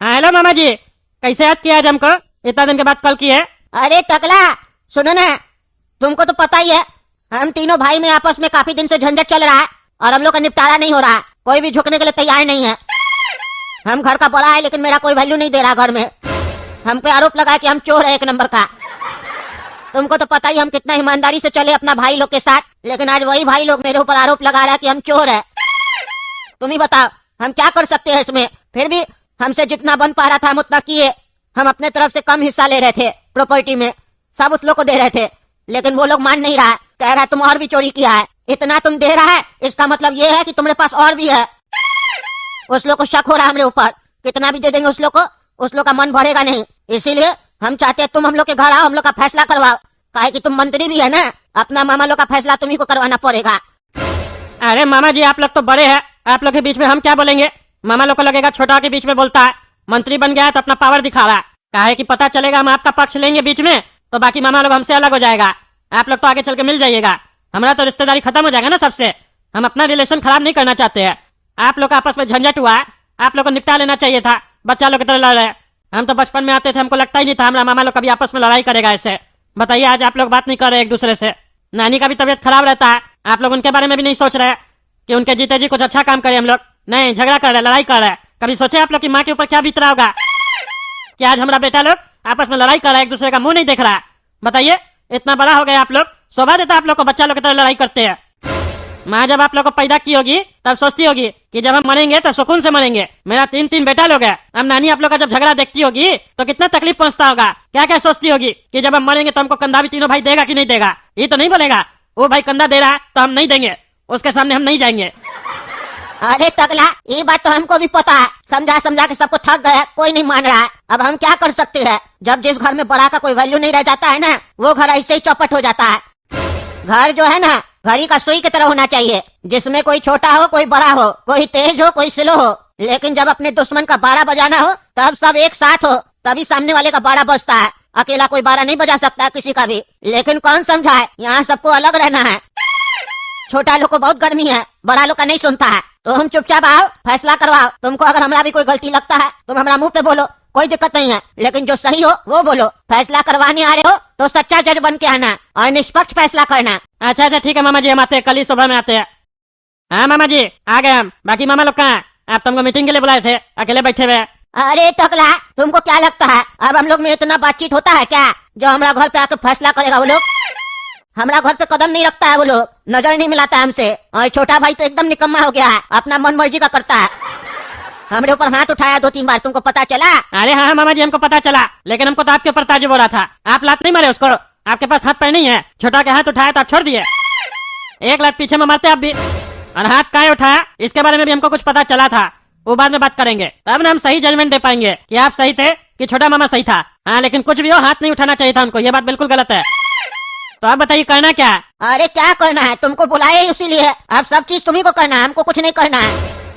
हाँ हेलो मामा जी, कैसे याद किया आज हमको? इतना दिन के बाद कॉल की है। अरे टकला, सुनो ना, तुमको तो पता ही है हम तीनों भाई में आपस में काफी दिन से झंझट चल रहा है और हम लोग का निपटारा नहीं हो रहा है। कोई भी झुकने के लिए तैयार नहीं है। हम घर का बड़ा है लेकिन मेरा कोई वैल्यू नहीं दे रहा घर में। हम पे आरोप लगा कि हम चोर है एक नंबर का। तुमको तो पता ही हम कितना ईमानदारी से चले अपना भाई लोग के साथ, लेकिन आज वही भाई लोग मेरे ऊपर आरोप लगा रहा है कि हम चोर है। तुम ही बताओ हम क्या कर सकते हैं इसमें। फिर भी हमसे जितना बन पा रहा था हम उतना किए। हम अपने तरफ से कम हिस्सा ले रहे थे प्रॉपर्टी में, सब उस लोग को दे रहे थे, लेकिन वो लोग मान नहीं रहा है। कह रहा है तुम और भी चोरी किया है। इतना तुम दे रहा है इसका मतलब ये है कि तुम्हारे पास और भी है। उस लोग को शक हो रहा है हमरे ऊपर। कितना भी दे देंगे उस लोग को, उस लोग का मन भरेगा नहीं। इसीलिए हम चाहते हैं तुम हम लोग के घर आओ, हम लोग का फैसला करवाओ। काहे कि तुम मंत्री भी है ना, अपना मामा लोग का फैसला तुम्ही को करवाना पड़ेगा। अरे मामा जी, आप लोग तो बड़े हैं, आप लोग के बीच में हम क्या बोलेंगे? मामा लोग को लगेगा छोटा के बीच में बोलता है। मंत्री बन गया है तो अपना पावर दिखा रहा है। काहे कि पता चलेगा हम आपका पक्ष लेंगे बीच में तो बाकी मामा लोग हमसे अलग हो जाएगा। आप लोग तो आगे चल के मिल जाइएगा। हमारा तो रिश्तेदारी खत्म हो जाएगा ना सबसे। हम अपना रिलेशन खराब नहीं करना चाहते हैं। आप लोग आपस में झंझट हुआ है, आप लोग को निपटा लेना चाहिए था। बच्चा लोग की तरह लड़ रहे। हम तो बचपन में आते थे, हमको लगता ही नहीं था हमारा मामा लोग कभी आपस में लड़ाई करेगा ऐसे। बताइए आज आप लोग बात नहीं कर रहे एक दूसरे से। नानी का भी तबीयत खराब रहता है, आप लोग उनके बारे में भी नहीं सोच रहे कि उनके जीते जी कुछ अच्छा काम करें। हम लोग नहीं, झगड़ा कर रहे, लड़ाई कर रहे। कभी सोचे आप लोग की माँ के ऊपर क्या बीत रहा होगा कि आज हमारा बेटा लोग आपस में लड़ाई कर रहा है, एक दूसरे का मुंह नहीं देख रहा है। बताइए इतना बड़ा हो गया आप लोग, शोभा देता आप लोग को बच्चा लोग की तरह लड़ाई करते हैं। माँ जब आप लोग को पैदा की होगी तब सोचती होगी कि जब हम मरेंगे तो सुकून से मरेंगे। मेरा 3 बेटा लोग है। अब नानी आप लोग का जब झगड़ा देखती होगी तो कितना तकलीफ पहुंचता होगा। क्या क्या सोचती होगी कि जब हम मरेंगे तो हमको कंधा भी तीनों भाई देगा कि नहीं देगा। ये तो नहीं बोलेगा वो भाई कंधा दे रहा है तो हम नहीं देंगे, उसके सामने हम नहीं जाएंगे। अरे टकला, ये बात तो हमको भी पता है। समझा समझा के सबको थक गए, कोई नहीं मान रहा है। अब हम क्या कर सकते हैं? जब जिस घर में बड़ा का कोई वैल्यू नहीं रह जाता है ना, वो घर ऐसे ही चौपट हो जाता है। घर जो है ना, घड़ी का सुई की तरह होना चाहिए, जिसमें कोई छोटा हो कोई बड़ा हो, कोई तेज हो कोई स्लो हो। लेकिन जब अपने दुश्मन का 12 बजाना हो तब सब एक साथ हो, तभी सामने वाले का 12 बजता है। अकेला कोई 12 नहीं बजा सकता किसी का भी। लेकिन कौन समझाए, यहाँ सबको अलग रहना है। छोटा लोग को बहुत गर्मी है, बड़ा लोग का नहीं सुनता है। तो हम चुपचाप आओ, फैसला करवाओ। तुमको अगर हमारा भी कोई गलती लगता है तुम हमारा मुंह पे बोलो, कोई दिक्कत नहीं है, लेकिन जो सही हो वो बोलो। फैसला करवाने आ रहे हो तो सच्चा जज बन के आना और निष्पक्ष फैसला करना। अच्छा अच्छा ठीक है मामा जी, हम आते हैं, कल ही सुबह में आते हैं। हाँ मामा जी आ गए हम। बाकी मामा लोग कहाँ? आप तुमको मीटिंग के लिए बुलाए थे, अकेले बैठे हुए। अरे टकला, तुमको क्या लगता है अब हम लोग में इतना बातचीत होता है क्या? जो हमारा घर पे आकर फैसला करेगा वो लोग? हमारा घर पे कदम नहीं रखता है वो लोग, नजर नहीं मिलाता है हमसे। और छोटा भाई तो एकदम निकम्मा हो गया है, अपना मन मर्जी का करता है। हमारे ऊपर हाथ उठाया 2-3 बार, तुमको पता चला? अरे हाँ मामा जी हमको पता चला, लेकिन हमको तो आपके ऊपर ताजुब हो रहा था। आप लात नहीं मारे उसको, आपके पास हाथ पैर नहीं है। छोटा के हाथ उठाया तो आप छोड़ दिए। एक लात पीछे में मारते आप भी। और हाथ काहे उठाया इसके बारे में भी हमको कुछ पता चला था, वो बाद में बात करेंगे। तब ना हम सही जजमेंट दे पाएंगे कि आप सही थे कि छोटा मामा सही था। हाँ लेकिन कुछ भी हो, हाथ नहीं उठाना चाहिए था उनको, ये बात बिल्कुल गलत है। तो आप बताइए करना क्या है? अरे क्या करना है, तुमको बुलाए इसीलिए। अब सब चीज तुम्ही को करना है, हमको कुछ नहीं करना है।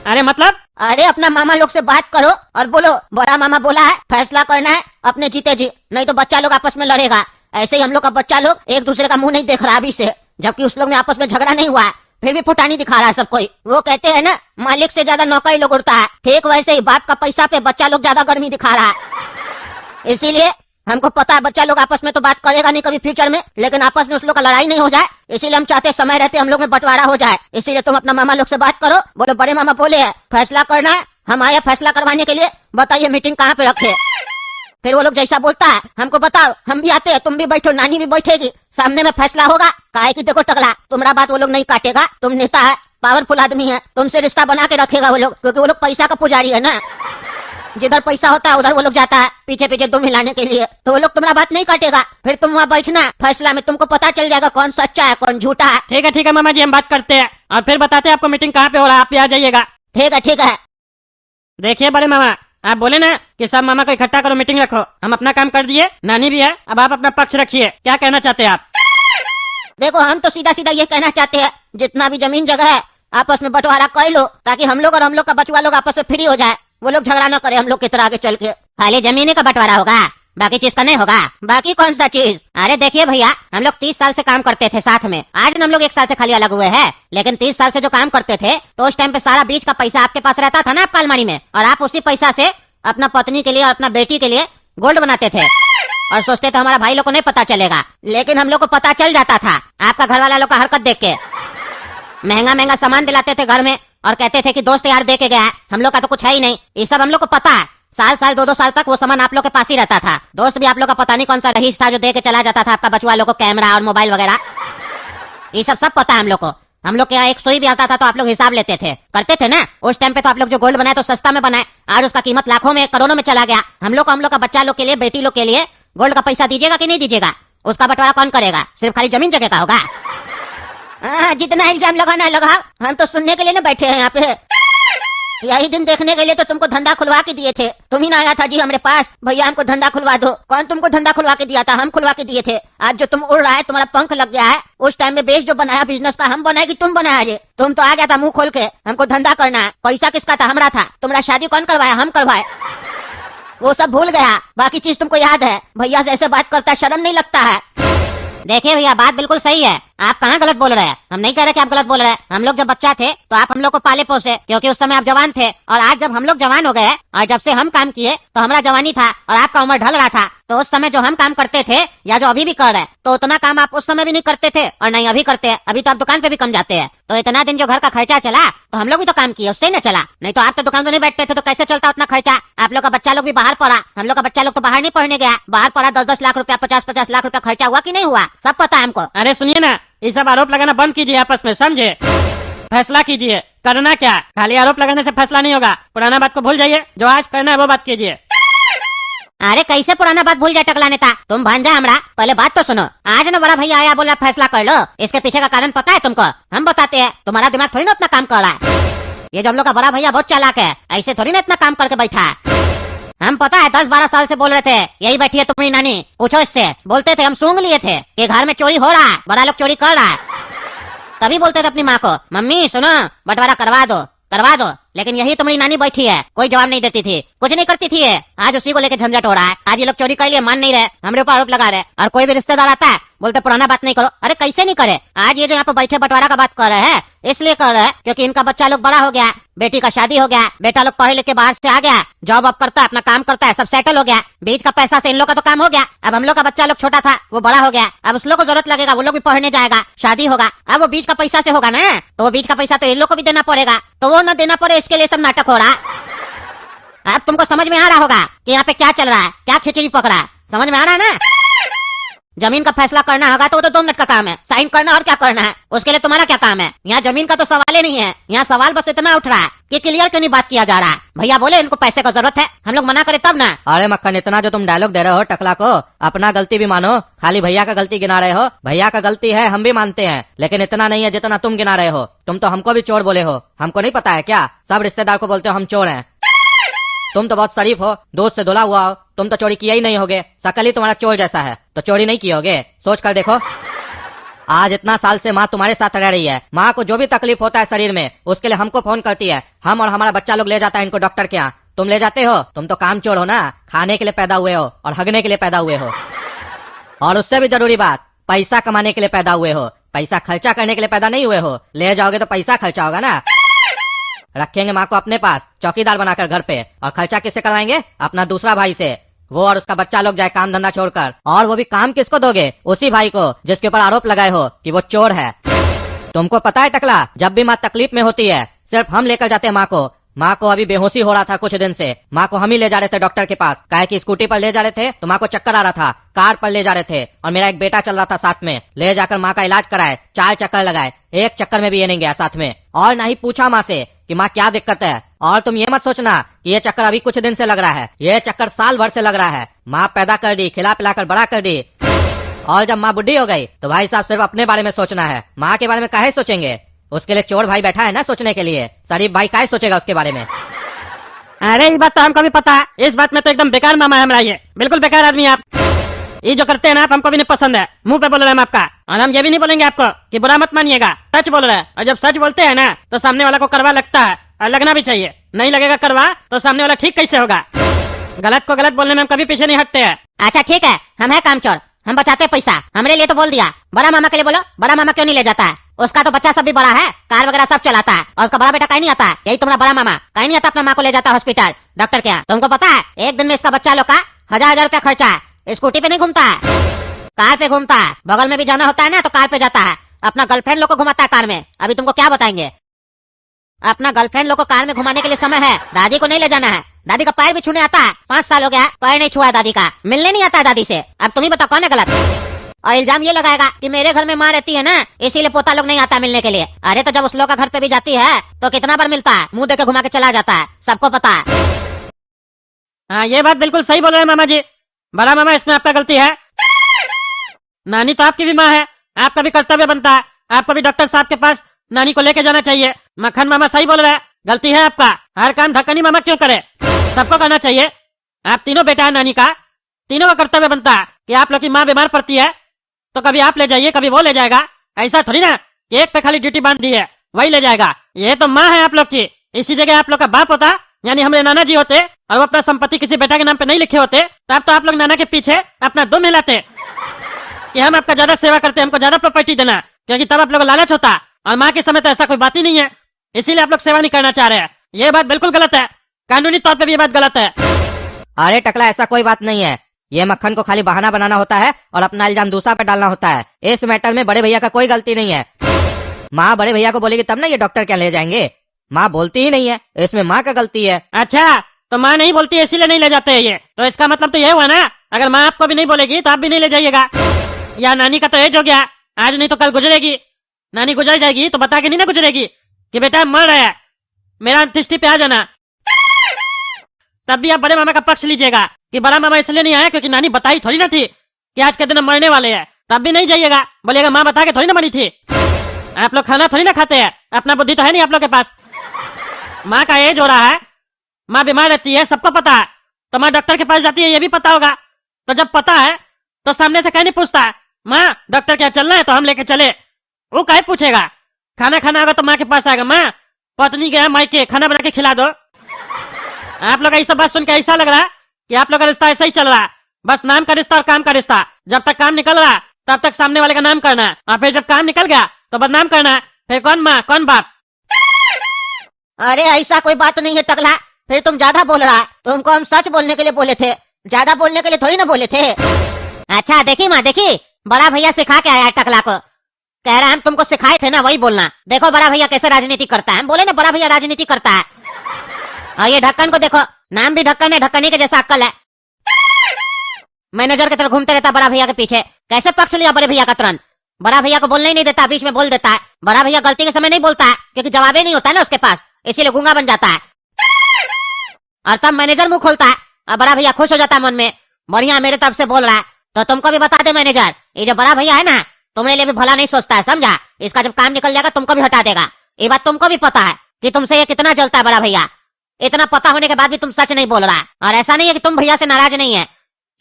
अरे मतलब? अरे अपना मामा लोग से बात करो और बोलो बड़ा मामा बोला है फैसला करना है अपने जीते जी, नहीं तो बच्चा लोग आपस में लड़ेगा। ऐसे ही हम लोग का बच्चा लोग एक दूसरे का मुंह नहीं देख रहा अभी से, जबकि उस लोग में आपस में झगड़ा नहीं हुआ है, फिर भी फुटानी दिखा रहा है सब कोई। वो कहते हैं ना मालिक से ज्यादा नौकर लोग उड़ता है, ठीक वैसे ही बाप का पैसा पे बच्चा लोग ज्यादा गर्मी दिखा रहा है। इसीलिए हमको पता है बच्चा लोग आपस में तो बात करेगा नहीं कभी फ्यूचर में, लेकिन आपस में उस लोग का लड़ाई नहीं हो जाए, इसीलिए हम चाहते समय रहते हम लोग में बंटवारा हो जाए। इसीलिए तुम अपना मामा लोग से बात करो, बोलो बड़े मामा बोले है फैसला करना है, हम आए फैसला करवाने के लिए, बताइए मीटिंग कहाँ पे रखे। फिर वो लोग जैसा बोलता है हमको बताओ, हम भी आते हैं, तुम भी बैठो, नानी भी बैठेगी, सामने में फैसला होगा। काहे की देखो टकला, तुम्हारा बात वो लोग नहीं काटेगा, तुम नेता है, पावरफुल आदमी है, तुमसे रिश्ता बना के रखेगा वो लोग, क्योंकि वो लोग पैसा का पुजारी है ना। जिधर पैसा होता है उधर वो लोग जाता है पीछे पीछे दुम हिलाने के लिए, तो वो लोग तुम्हारा बात नहीं काटेगा। फिर तुम वहाँ बैठना, फैसला में तुमको पता चल जाएगा कौन सच्चा है कौन झूठा है। ठीक है मामा जी, हम बात करते हैं और फिर बताते हैं आपको मीटिंग कहाँ पे हो रहा है, आप भी आ जाइएगा। ठीक है। देखिए बड़े मामा, आप बोले ना कि सब मामा को इकट्ठा करो, मीटिंग रखो, हम अपना काम कर दिए, नानी भी है, अब आप अपना पक्ष रखिए। क्या कहना चाहते हैं आप? देखो हम तो सीधा सीधा ये कहना चाहते हैं जितना भी जमीन जगह है आपस में बंटवारा कर लो, ताकि हम लोग और हम लोग का बचवा लोग आपस में फ्री हो जाए, वो लोग झगड़ा न करे हम लोग की तरह आगे चल के। खाली जमीन का बंटवारा होगा, बाकी चीज का नहीं होगा। बाकी कौन सा चीज? अरे देखिए भैया, हम लोग 30 साल से काम करते थे साथ में, आज हम लोग 1 साल से खाली अलग हुए हैं, लेकिन 30 साल से जो काम करते थे तो उस टाइम पे सारा बीच का पैसा आपके पास रहता था ना आपका अलमारी में, और आप उसी पैसा से अपना पत्नी के लिए और अपना बेटी के लिए गोल्ड बनाते थे और सोचते थे हमारा भाई लोग को नहीं पता चलेगा, लेकिन हम लोग को पता चल जाता था आपका घर वाला लोग का हरकत देख के। महंगा महंगा सामान दिलाते थे घर में और कहते थे कि दोस्त यार दे के गया है, हम लोग का तो कुछ है ही नहीं। ये सब हम लोग को पता है। साल साल 2-2 साल तक वो सामान आप लोग के पास ही रहता था। दोस्त भी आप लोग का पता नहीं कौन सा रईस था जो दे के चला जाता था आपका बचवा लोग को कैमरा और मोबाइल वगैरह। ये सब पता है हम लोग को। हम लोग के यहाँ एक सुई भी आता था तो आप लोग हिसाब लेते थे, करते थे ना। उस टाइम पे तो आप लोग जो गोल्ड बनाए तो सस्ता में बनाए, आज उसका कीमत लाखों में करोड़ों में चला गया। हम लोग का बच्चा लोग के लिए, बेटी लोग के लिए गोल्ड का पैसा दीजिएगा कि नहीं दीजिएगा? उसका बंटवारा कौन करेगा? सिर्फ खाली जमीन जगह का होगा? जितना इल्जाम लगाना लगाओ, हम तो सुनने के लिए ना बैठे हैं यहाँ पे। यही दिन देखने के लिए तो तुमको धंधा खुलवा के दिए थे। तुम ही ना आया था जी हमारे पास, भैया हमको धंधा खुलवा दो। कौन तुमको धंधा खुलवा के दिया था? हम खुलवा के दिए थे। आज जो तुम उड़ रहा है, तुम्हारा पंख लग गया है, उस टाइम में बेस जो बनाया बिजनेस का हम बनाए कि तुम बनाया? ये तुम तो आ गया था मुंह खोल के, हमको धंधा करना है। पैसा किसका था? हमारा था। तुम्हारा शादी कौन करवाया? हम करवाए। वो सब भूल गया, बाकी चीज तुमको याद है। भैया से ऐसे बात करता है, शर्म नहीं लगता है? देखिए भैया, बात बिल्कुल सही है। आप कहाँ गलत बोल रहे हैं? हम नहीं कह रहे कि आप गलत बोल रहे हैं। हम लोग जब बच्चा थे तो आप हम लोग को पाले पोसे, क्योंकि उस समय आप जवान थे। और आज जब हम लोग जवान हो गए और जब से हम काम किए तो हमारा जवानी था और आपका उम्र ढल रहा था। तो उस समय जो हम काम करते थे या जो अभी भी कर रहे हैं, तो उतना काम आप उस समय भी नहीं करते थे और नहीं अभी करते हैं। अभी तो आप दुकान पे भी कम जाते हैं। तो इतना दिन जो घर का खर्चा चला तो हम लोग भी तो काम किए, उससे ही न चला। नहीं तो आप तो दुकान पे नहीं बैठते थे तो कैसे चलता उतना खर्चा? आप लोग का बच्चा लोग भी बाहर पढ़ा, हम लोग का बच्चा लोग तो बाहर नहीं पढ़ने गया, बाहर पढ़ा। 10-10 लाख रुपया, 50-50 लाख रुपया खर्चा हुआ कि नहीं हुआ? सब पता है हमको। अरे सुनिए ना, ये सब आरोप लगाना बंद कीजिए आपस में, समझे? फैसला कीजिए, करना क्या। खाली आरोप लगाने से फैसला नहीं होगा। पुराना बात को भूल जाइए, जो आज करना है वो बात कीजिए। अरे कैसे पुराना बात भूल जाए टकला नेता? तुम भांजा हमरा, पहले बात तो सुनो। आज ना बड़ा भैया आया, बोला फैसला कर लो। इसके पीछे का कारण पता है तुमको? हम बताते हैं। तुम्हारा दिमाग थोड़ी ना उतना काम कर रहा है। ये जो हम लोग का बड़ा भैया बहुत चालाक है, ऐसे थोड़ी ना इतना काम करके बैठा है। हम पता है 10-12 साल से बोल रहे थे यही बैठी है तुम्हारी नानी, पूछो इससे। बोलते थे, हम सूंघ लिए थे कि घर में चोरी हो रहा है, बड़ा लोग चोरी कर रहा है। तभी बोलते थे अपनी माँ को, मम्मी सुनो बंटवारा करवा दो, करवा दो। लेकिन यही तुम्हारी नानी बैठी है, कोई जवाब नहीं देती थी, कुछ नहीं करती थी। आज उसी को लेके झंझट हो रहा है। आज ये लोग चोरी कर लिए, मान नहीं रहे, हमारे ऊपर आरोप लगा रहे। और कोई भी रिश्तेदार आता है बोलते पुराना बात नहीं करो। अरे कैसे नहीं करे? आज ये जो यहाँ पे बैठे बंटवारा का बात कर रहे हैं, इसलिए कर रहे हैं क्योंकि इनका बच्चा लोग बड़ा हो गया, बेटी का शादी हो गया, बेटा लोग पढ़े लिखे बाहर से आ गया, जॉब अब करता है, अपना काम करता है, सब सेटल हो गया। बीच का पैसा से इन लोग का तो काम हो गया। अब हम लोग का बच्चा लोग छोटा था, वो बड़ा हो गया। अब उस लोग को जरूरत लगेगा, वो लोग भी पढ़ने जाएगा, शादी होगा। अब वो बीच का पैसा से होगा ना, तो वो बीच का पैसा तो इन लोग को भी देना पड़ेगा। तो वो न देना पड़े, इसके लिए सब नाटक हो रहा है। अब तुमको समझ में आ रहा होगा कि यहाँ पे क्या चल रहा है, क्या खिचड़ी पक रहा है। समझ में आ रहा है ना? जमीन का फैसला करना होगा तो वो तो 2 मिनट का काम है, साइन करना और क्या करना है। उसके लिए तुम्हारा क्या काम है? यहाँ जमीन का तो सवाल ही नहीं है। यहाँ सवाल बस इतना उठ रहा है कि क्लियर क्यों नहीं बात किया जा रहा है। भैया बोले इनको पैसे का जरूरत है, हम लोग मना करे तब ना। अरे मक्खन, इतना जो तुम डायलॉग दे रहे हो टकला को, अपना गलती भी मानो। खाली भैया का गलती गिना रहे हो। भैया का गलती है, हम भी मानते हैं, लेकिन इतना नहीं है जितना तुम गिना रहे हो। तुम तो हमको भी चोर बोले हो, हमको नहीं पता है क्या? सब रिश्तेदार को बोलते हो हम चोर हैं। तुम तो बहुत शरीफ हो, दूध से धुला हुआ हो, तुम तो चोरी किया ही नहीं होगे। शकल ही तुम्हारा चोर जैसा है, तो चोरी नहीं किए होगे। सोच कर देखो, आज इतना साल से माँ तुम्हारे साथ रह रही है। माँ को जो भी तकलीफ होता है शरीर में, उसके लिए हमको फोन करती है। हम और हमारा बच्चा लोग ले जाता है इनको डॉक्टर के यहाँ। तुम ले जाते हो? तुम तो काम चोर हो ना, खाने के लिए पैदा हुए हो और हगने के लिए पैदा हुए हो। और उससे भी जरूरी बात, पैसा कमाने के लिए पैदा हुए हो, पैसा खर्चा करने के लिए पैदा नहीं हुए हो। ले जाओगे तो पैसा खर्चा होगा ना। रखेंगे माँ को अपने पास चौकीदार बनाकर घर पे, और खर्चा किससे करवाएंगे? अपना दूसरा भाई से। वो और उसका बच्चा लोग जाए काम धंधा छोड़कर। और वो भी काम किसको दोगे? उसी भाई को जिसके ऊपर आरोप लगाए हो कि वो चोर है। तुमको पता है टकला, जब भी माँ तकलीफ में होती है सिर्फ हम लेकर जाते हैं माँ को। माँ को अभी बेहोशी हो रहा था कुछ दिन से, माँ को हम ही ले जा रहे थे डॉक्टर के पास। काहे कि स्कूटी पर ले जा रहे थे तो माँ को चक्कर आ रहा था, कार पर ले जा रहे थे, और मेरा एक बेटा चल रहा था साथ में। ले जाकर माँ का इलाज कराए, 4 चक्कर लगाए, एक चक्कर में भी ये नहीं गया साथ में। और ना ही पूछा माँ से कि माँ क्या दिक्कत है। और तुम ये मत सोचना कि ये चक्कर अभी कुछ दिन से लग रहा है, ये चक्कर साल भर से लग रहा है। माँ पैदा कर दी, खिला पिला कर बड़ा कर दी, और जब माँ बुढ़ी हो गई तो भाई साहब सिर्फ अपने बारे में सोचना है। माँ के बारे में काहे सोचेंगे? उसके लिए चोर भाई बैठा है ना सोचने के लिए। शरीफ भाई काहे सोचेगा उसके बारे में? अरे ये बात तो हमको भी पता है। इस बात में तो एकदम बेकार मामा है हमारा, ये बिल्कुल बेकार आदमी है आप। ये जो करते हैं ना आप, हमको भी नहीं पसंद है। मुंह पे बोल रहे हैं हम आपका, और हम ये भी नहीं बोलेंगे आपको कि बुरा मत मानिएगा। सच बोल रहे हैं, और जब सच बोलते हैं ना तो सामने वाला को करवा लगता है, और लगना भी चाहिए। नहीं लगेगा करवा तो सामने वाला ठीक कैसे होगा? गलत को गलत बोलने में हम कभी पीछे नहीं हटते हैं। अच्छा ठीक है, हम है काम चोर, हम बचाते पैसा, हमरे लिए तो बोल दिया। बड़ा मामा के लिए बोलो, बड़ा मामा क्यों नहीं ले जाता है? उसका तो बच्चा सब भी बड़ा है, कार वगैरह सब चलाता है, और उसका बड़ा बेटा कहीं नहीं आता। यही तुम्हारा बड़ा मामा कहीं नहीं आता अपना माँ को ले जाता हॉस्पिटल डॉक्टर के यहाँ। तुमको पता है एक दिन में इसका बच्चा लोग का 1000 रुपया खर्चा है। स्कूटी पे नहीं घूमता है, कार पे घूमता है। बगल में भी जाना होता है ना तो कार पे जाता है। अपना गर्लफ्रेंड लोग को घुमाता है कार में। अभी तुमको क्या बताएंगे, अपना गर्लफ्रेंड लोग को कार में घुमाने के लिए समय है। दादी को नहीं ले जाना है। दादी का पैर भी छूने आता है, 5 साल हो गया पैर नहीं छुआ दादी का, मिलने नहीं आता है दादी से। अब तुम ही बताओ कौन है गलत। और इल्जाम ये लगाएगा कि मेरे घर में माँ रहती है ना इसीलिए पोता लोग नहीं आता मिलने के लिए। अरे तो जब उस लोग का घर पे भी जाती है तो कितना बार मिलता है, मुंह देके घुमा के चला जाता है, सबको पता है। हाँ ये बात बिल्कुल सही बोल रहे हैं मामा जी। बड़ा मामा इसमें आपका गलती है। नानी तो आपकी भी माँ है, आपका भी कर्तव्य बनता है, आपको भी डॉक्टर साहब के पास नानी को लेके जाना चाहिए। मक्खन मामा सही बोल रहे हैं, गलती है आपका। हर काम ढक्कनी मामा क्यों करे, सबको करना चाहिए। आप तीनों बेटा है नानी का, तीनों का कर्तव्य बनता है कि आप लोग की माँ बीमार पड़ती है तो कभी आप ले जाइए कभी वो ले जाएगा। ऐसा थोड़ी ना कि एक पे खाली ड्यूटी बांध दी है वही ले जाएगा। ये तो माँ है आप लोग की। इसी जगह आप लोग का बाप होता यानी हमारे नाना जी होते और वो अपना संपत्ति किसी बेटा के नाम पे नहीं लिखे होते तब तो आप लोग नाना के पीछे अपना दुम हिलाते कि हम आपका ज्यादा सेवा करते, हमको ज्यादा प्रॉपर्टी देना, क्योंकि तब आप लोग को लालच होता। और माँ के समय तो ऐसा कोई बात ही नहीं है, इसीलिए आप लोग सेवा नहीं करना चाह रहे हैं। ये बात बिल्कुल गलत है, कानूनी तौर पे भी ये बात गलत है। अरे टकला ऐसा कोई बात नहीं है, ये मक्खन को खाली बहाना बनाना होता है और अपना इल्जाम दूसरा पे डालना होता है। इस मैटर में बड़े भैया का कोई गलती नहीं है। माँ बड़े भैया को बोलेगी तब ना ये डॉक्टर क्या ले जाएंगे। माँ बोलती ही नहीं है, इसमें माँ का गलती है। अच्छा तो माँ नहीं बोलती है इसीलिए नहीं ले जाते हैं ये, तो इसका मतलब तो ये हुआ ना अगर माँ आपको भी नहीं बोलेगी तो आप भी नहीं ले जाइएगा। या नानी का तो एज हो गया, आज नहीं तो कल गुजरेगी। नानी गुजर जाएगी तो बता के नहीं ना गुजरेगी कि बेटा मर रहा है, मेरा अंत्येष्टि पे आ जाना। तब भी आप बड़े मामा का पक्ष लीजिएगा कि बड़ा मामा इसलिए नहीं आया क्योंकि नानी बताई थोड़ी ना थी कि आज के दिन हम मरने वाले हैं। तब भी नहीं जाइएगा, बोलिएगा माँ बता के थोड़ी ना मरी थी। आप लोग खाना थोड़ी ना खाते हैं, अपना बुद्धि तो है नहीं आप लोग के पास। माँ का एज हो रहा है, माँ बीमार रहती है, सबको पता है, तो माँ डॉक्टर के पास जाती है ये भी पता होगा। तो जब पता है तो सामने से कहीं नहीं पूछता है माँ डॉक्टर क्या चलना है तो हम लेके चले, वो कहीं पूछेगा। खाना खाना होगा तो माँ के पास आएगा, माँ पत्नी गया मायके खाना बना के खिला दो। आप लोग ऐसा बात सुन के ऐसा लग रहा है कि आप लोग का रिश्ता ऐसा ही चल रहा है, बस नाम का रिश्ता और काम का रिश्ता। जब तक काम निकल रहा तब तक सामने वाले का नाम करना, और फिर जब काम निकल गया तो बदनाम करना। फिर कौन माँ कौन बाप। अरे ऐसा कोई बात नहीं है टकला, फिर तुम ज्यादा बोल रहा है। तुमको हम सच बोलने के लिए बोले थे, ज्यादा बोलने के लिए थोड़ी ना बोले थे। अच्छा देखी माँ देखी, बड़ा भैया सिखा के आया टकला को, कह रहा है हम तुमको सिखाए थे ना वही बोलना। देखो बड़ा भैया कैसे राजनीति करता है, हम बोले ना बड़ा भैया राजनीति करता है। और ये ढक्कन को देखो, नाम भी ढक्कन है, ढक्कनी के जैसा अक्कल है। मैनेजर की तरह घूमते रहता बड़ा भैया के पीछे। कैसे पक्ष लिया बड़े भैया का तुरंत, बड़ा भैया को बोलने ही नहीं देता, बीच में बोल देता है। बड़ा भैया गलती के समय नहीं बोलता है क्योंकि जवाब ही नहीं होता है ना उसके पास, इसीलिए गूंगा बन जाता है। और तब मैनेजर मुंह खोलता है और बड़ा भैया खुश हो जाता है मन में, बढ़िया मेरे तरफ से बोल रहा है। तो तुमको भी बता दे मैनेजर, ये जो बड़ा भैया है ना तुम्हारे लिए भी भला नहीं सोचता है, समझा। इसका जब काम निकल जाएगा तुमको भी हटा देगा। ये बात तुमको भी पता है कि तुमसे ये कितना जलता है बड़ा भैया। इतना पता होने के बाद भी तुम सच नहीं बोल रहा है। और ऐसा नहीं है कि तुम भैया से नाराज नहीं है,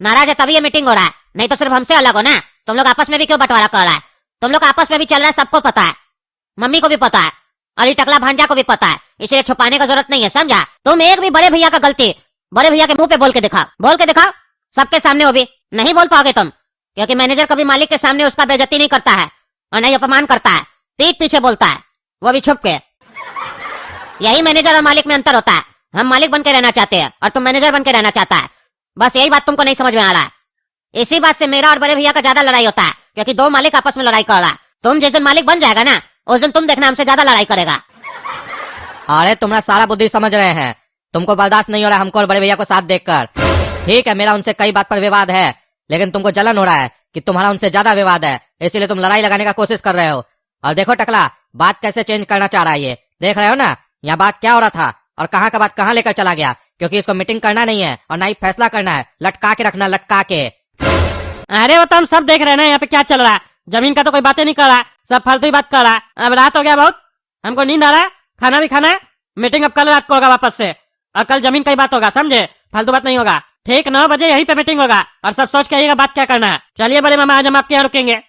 नाराज है तभी ये मीटिंग हो रहा है, नहीं तो सिर्फ हमसे अलग हो ना। तुम लोग आपस में भी क्यों बंटवारा कर रहा है, तुम लोग आपस में भी चल रहा है, सबको पता है, मम्मी को भी पता है और ये टकला भांजा को भी पता है, इसलिए छुपाने का जरूरत नहीं है, समझा। तुम एक भी बड़े भैया का गलती बड़े भैया के मुंह पे बोल के दिखाओ, बोल के दिखाओ सबके सामने। वो भी नहीं बोल पाओगे तुम, क्योंकि मैनेजर कभी मालिक के सामने उसका बेइज्जती नहीं करता है और नहीं अपमान करता है, पीठ पीछे बोलता है, वो भी छुप के। यही मैनेजर और मालिक में अंतर होता है। हम मालिक बन के रहना चाहते हैं और तुम मैनेजर बन के रहना चाहता है, बस यही बात तुमको नहीं समझ में आ रहा है। इसी बात से मेरा और बड़े भैया का ज्यादा लड़ाई होता है, क्योंकि दो मालिक आपस में लड़ाई कर रहा है। तुम जिस दिन मालिक बन जाएगा ना उस दिन तुम देखना हमसे ज्यादा लड़ाई करेगा। अरे तुम्हारा सारा बुद्धि समझ रहे हैं, तुमको बर्दाश्त नहीं हो रहा हमको और बड़े भैया को साथ देखकर। ठीक है मेरा उनसे कई बात पर विवाद है, लेकिन तुमको जलन हो रहा है कि तुम्हारा उनसे ज्यादा विवाद है, इसीलिए तुम लड़ाई लगाने का कोशिश कर रहे हो। और देखो टकला बात कैसे चेंज करना चाह रहा है ये, देख रहे हो ना यहाँ बात क्या हो रहा था और कहाँ का बात कहाँ लेकर चला गया। क्योंकि इसको मीटिंग करना नहीं है और ना ही फैसला करना है, लटका के रखना, लटका के। अरे वो तो हम सब देख रहे हैं ना यहाँ पे क्या चल रहा है। जमीन का तो कोई बातें नहीं कर रहा, सब फालतू ही बात कर रहा है। अब रात हो गया बहुत, हमको नींद आ रहा है, खाना भी खाना है। मीटिंग अब कल रात को होगा वापस से, और कल जमीन का ही बात होगा, समझे, फालतू बात नहीं होगा। ठीक 9 बजे यहीं पे मीटिंग होगा और सब सोच के आइएगा बात क्या करना है। चलिए बड़े मामा आज हम आपके यहाँ रुकेंगे।